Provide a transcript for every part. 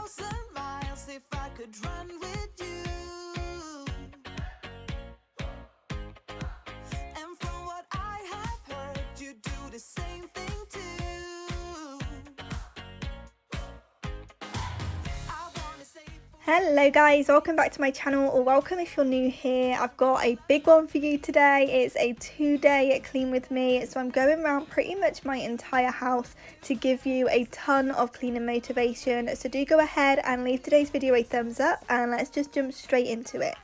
1,000 miles if I could run with you. And from what I have heard, you do the same thing too. Hello guys, welcome back to my channel, or welcome if you're new here. I've got a big one for you today. It's a 2-day clean with me, so I'm going around pretty much my entire house to give you a ton of cleaning motivation. So do go ahead and leave today's video a thumbs up, and let's just jump straight into it.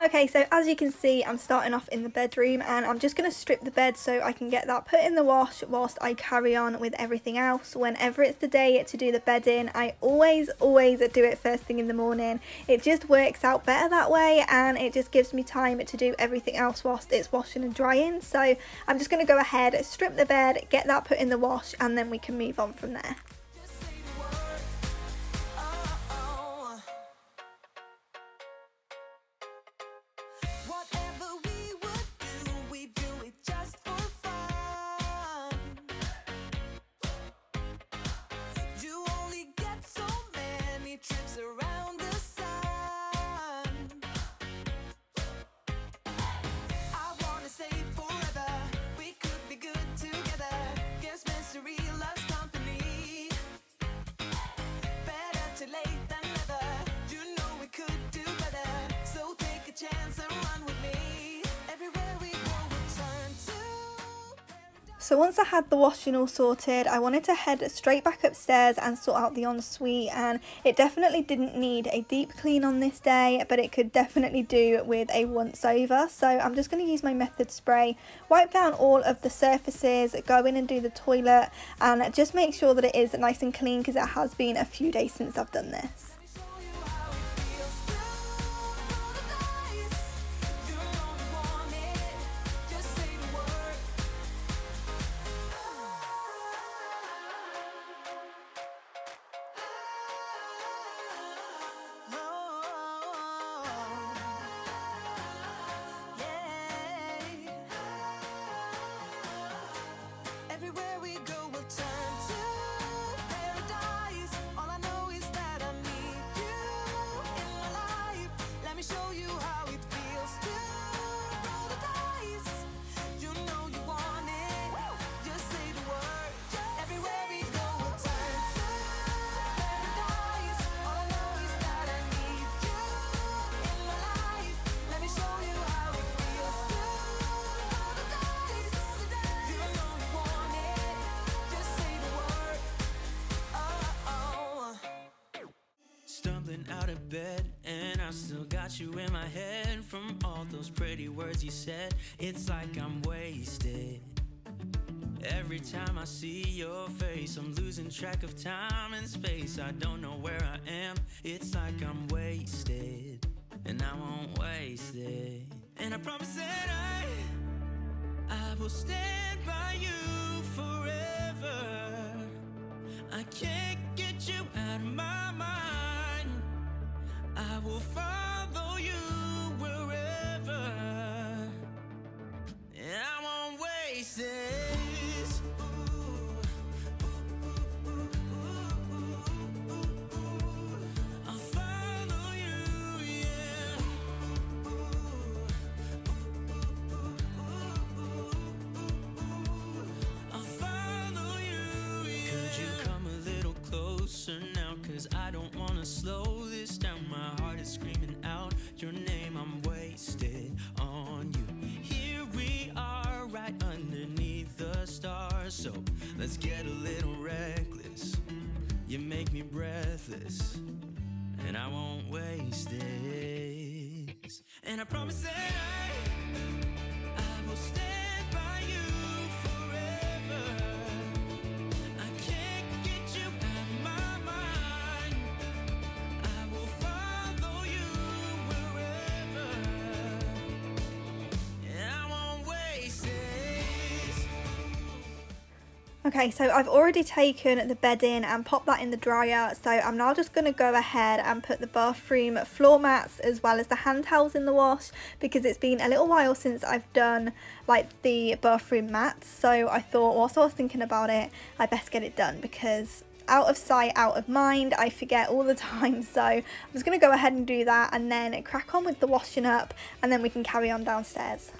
Okay, so as you can see, I'm starting off in the bedroom, and I'm just going to strip the bed so I can get that put in the wash whilst I carry on with everything else. Whenever it's the day to do the bedding, I always do it first thing in the morning. It just works out better that way, and it just gives me time to do everything else whilst it's washing and drying. So I'm just going to go ahead, strip the bed, get that put in the wash, and then we can move on from there. So once I had the washing all sorted, I wanted to head straight back upstairs and sort out the ensuite, and it definitely didn't need a deep clean on this day, but it could definitely do with a once over. So I'm just going to use my method spray, wipe down all of the surfaces, go in and do the toilet, and just make sure that it is nice and clean because it has been a few days since I've done this. Stumbling out of bed, and I still got you in my head. From all those pretty words you said, it's like I'm wasted. Every time I see your face, I'm losing track of time and space. I don't know where I am, it's like I'm wasted, and I won't waste it. And I promise that I will stand by you forever. I can't get you out of my mind. I will follow you wherever, and I won't waste this. I'll follow you, yeah. I'll follow you, yeah. Could you come a little closer now? 'Cause I don't wanna slow this down. My heart is screaming out your name. I'm wasted on you. Here we are, right underneath the stars. So let's get a little reckless. You make me breathless, and I won't waste this. And I promise that I will stand by you forever. I can't get you out of my mind. I will follow you wherever, and I won't waste this. Okay, so I've already taken the bed in and popped that in the dryer, so I'm now just going to go ahead and put the bathroom floor mats as well as the hand towels in the wash, because it's been a little while since I've done like the bathroom mats. So I thought, whilst I was thinking about it, I best get it done, because out of sight, out of mind, I forget all the time. So I'm just going to go ahead and do that and then crack on with the washing up, and then we can carry on downstairs.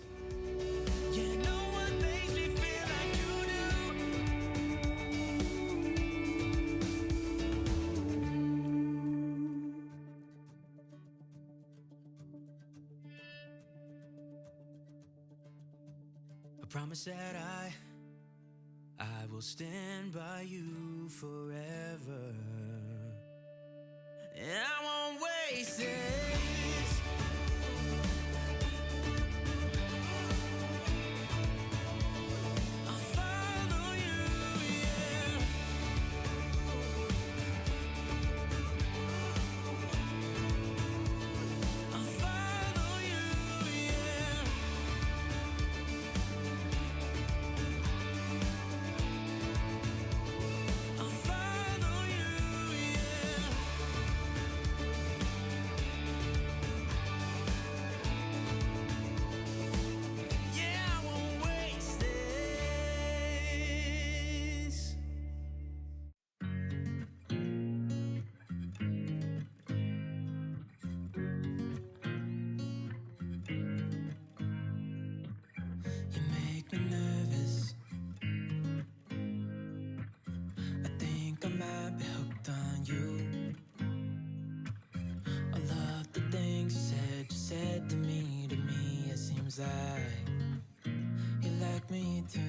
Promise that I will stand by you forever, and I won't waste this. I'll follow you, yeah. I'll follow you, yeah. Like you like me too.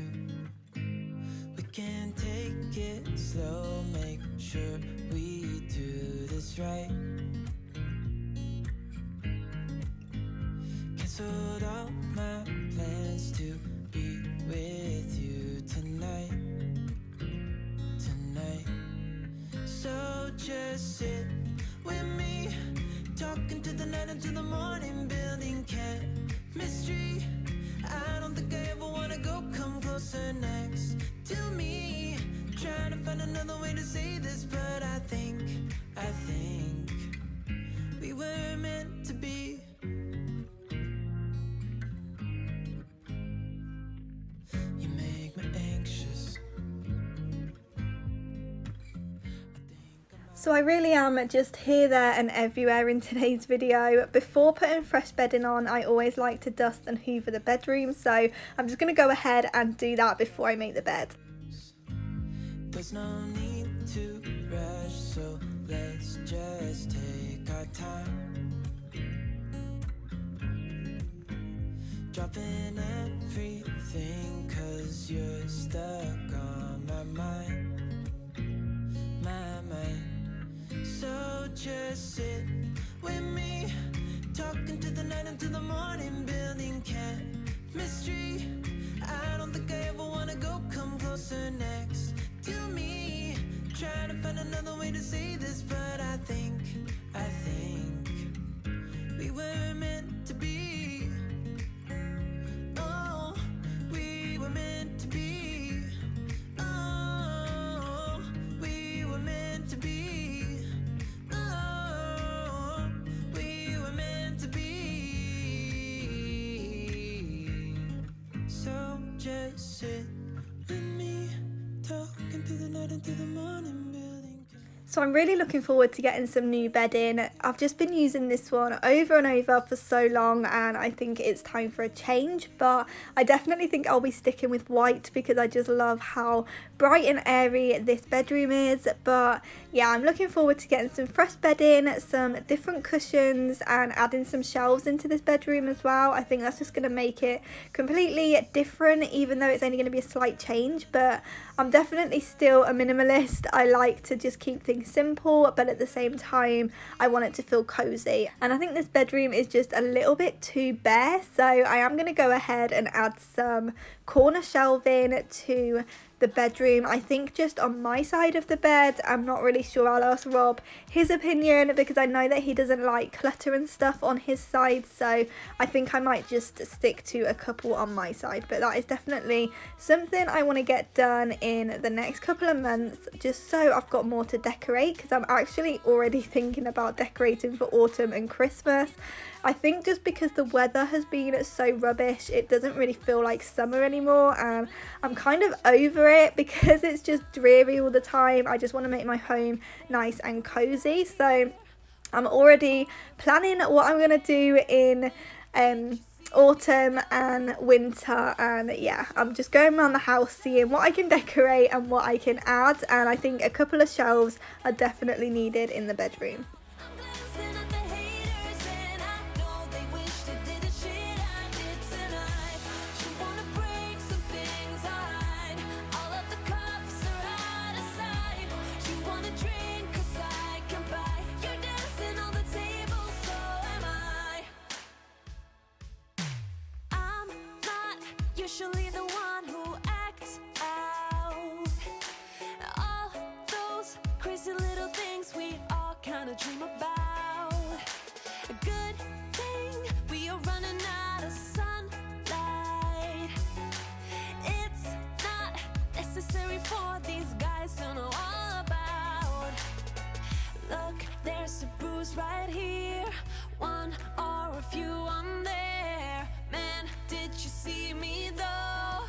We can take it slow, make sure we do this right. Canceled all my plans to be with you tonight. So just sit with me, talking to the night until the morning, building chemistry. I don't think I ever wanna go come closer next to me. Trying to find another way to say this, but I think we were meant to be. You make me anxious. So I really am just here, there and everywhere in today's video. Before putting fresh bedding on, I always like to dust and hoover the bedroom, so I'm just going to go ahead and do that before I make the bed. There's no need to rush, so let's just take our time. Dropping everything, 'cause you're stuck on my mind. So just sit with me, talking to the night until the morning, building chemistry. I don't think I ever wanna go come closer next to me. Trying to find another way to say this, but I think we were meant to be. Oh, we were meant to be. Oh, we were meant to be. Just sit with me, talking to the night until the morning, building. So I'm really looking forward to getting some new bedding. I've just been using this one over and over for so long, and I think it's time for a change, but I definitely think I'll be sticking with white because I just love how bright and airy this bedroom is. But yeah, I'm looking forward to getting some fresh bedding, some different cushions, and adding some shelves into this bedroom as well. I think that's just going to make it completely different, even though it's only going to be a slight change, but I'm definitely still a minimalist. I like to just keep things something simple, but at the same time I want it to feel cozy. And I think this bedroom is just a little bit too bare, so I am going to go ahead and add some corner shelving to the bedroom. I think just on my side of the bed. I'm not really sure. I'll ask Rob his opinion because I know that he doesn't like clutter and stuff on his side, so I think I might just stick to a couple on my side. But that is definitely something I want to get done in the next couple of months, just so I've got more to decorate, because I'm actually already thinking about decorating for autumn and Christmas. I think just because the weather has been so rubbish, it doesn't really feel like summer anymore, and I'm kind of over it because it's just dreary all the time. I just want to make my home nice and cozy, so I'm already planning what I'm going to do in autumn and winter, and yeah, I'm just going around the house seeing what I can decorate and what I can add, and I think a couple of shelves are definitely needed in the bedroom. Usually the one who acts out all those crazy little things we all kind of dream about. A good thing we are running out of sunlight. It's not necessary for these guys to know all about. Look, there's a bruise right here, one or a few on there. Man, did you see me though?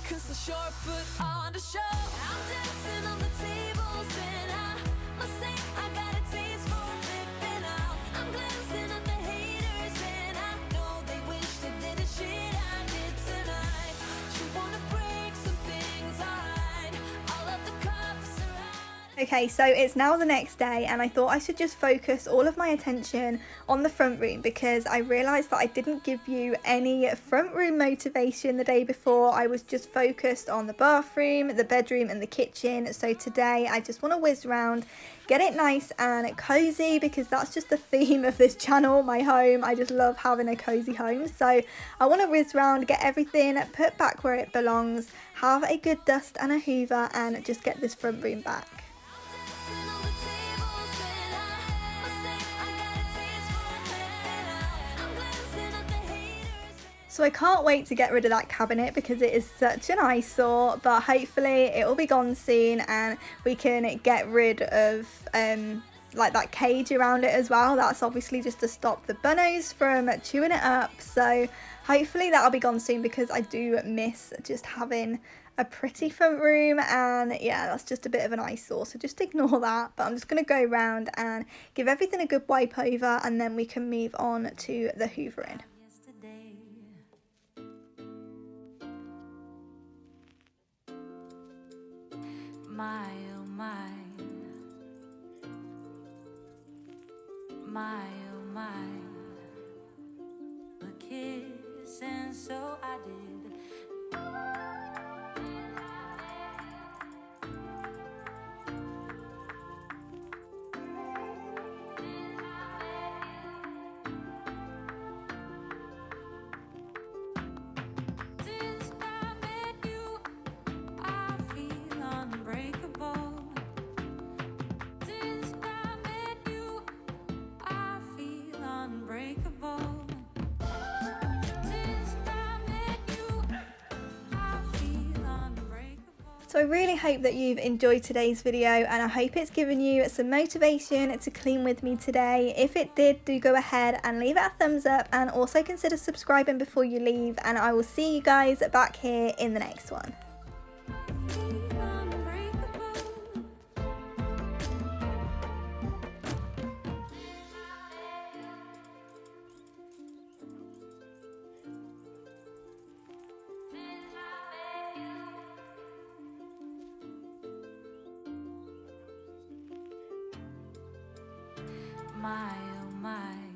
'Cause I sure put on the show. I'm dancing on the tables and I must say I got a taste for flipping out. I'm glancing at the haters and I know they wish they did the shit I did tonight. You wanna break some things, alright. All of the cups are out. Okay, so it's now the next day and I thought I should just focus all of my attention on the front room, because I realised that I didn't give you any front room motivation the day before. I was just focused on the bathroom, the bedroom and the kitchen. So today I just want to whiz around, get it nice and cozy, because that's just the theme of this channel, my home. I just love having a cozy home. So I want to whiz around, get everything put back where it belongs, have a good dust and a hoover, and just get this front room back. So I can't wait to get rid of that cabinet because it is such an eyesore, but hopefully it will be gone soon and we can get rid of like that cage around it as well. That's obviously just to stop the bunnos from chewing it up, so hopefully that'll be gone soon, because I do miss just having a pretty front room, and yeah, that's just a bit of an eyesore, so just ignore that. But I'm just going to go around and give everything a good wipe over, and then we can move on to the hoovering. My oh my, my oh my, a kiss and so I did. Since I met you, I feel unbreakable. Since I met you, I feel unbreakable. Since I met you, I feel unbreakable. So I really hope that you've enjoyed today's video, and I hope it's given you some motivation to clean with me today. If it did, do go ahead and leave it a thumbs up, and also consider subscribing before you leave, and I will see you guys back here in the next one. My oh my.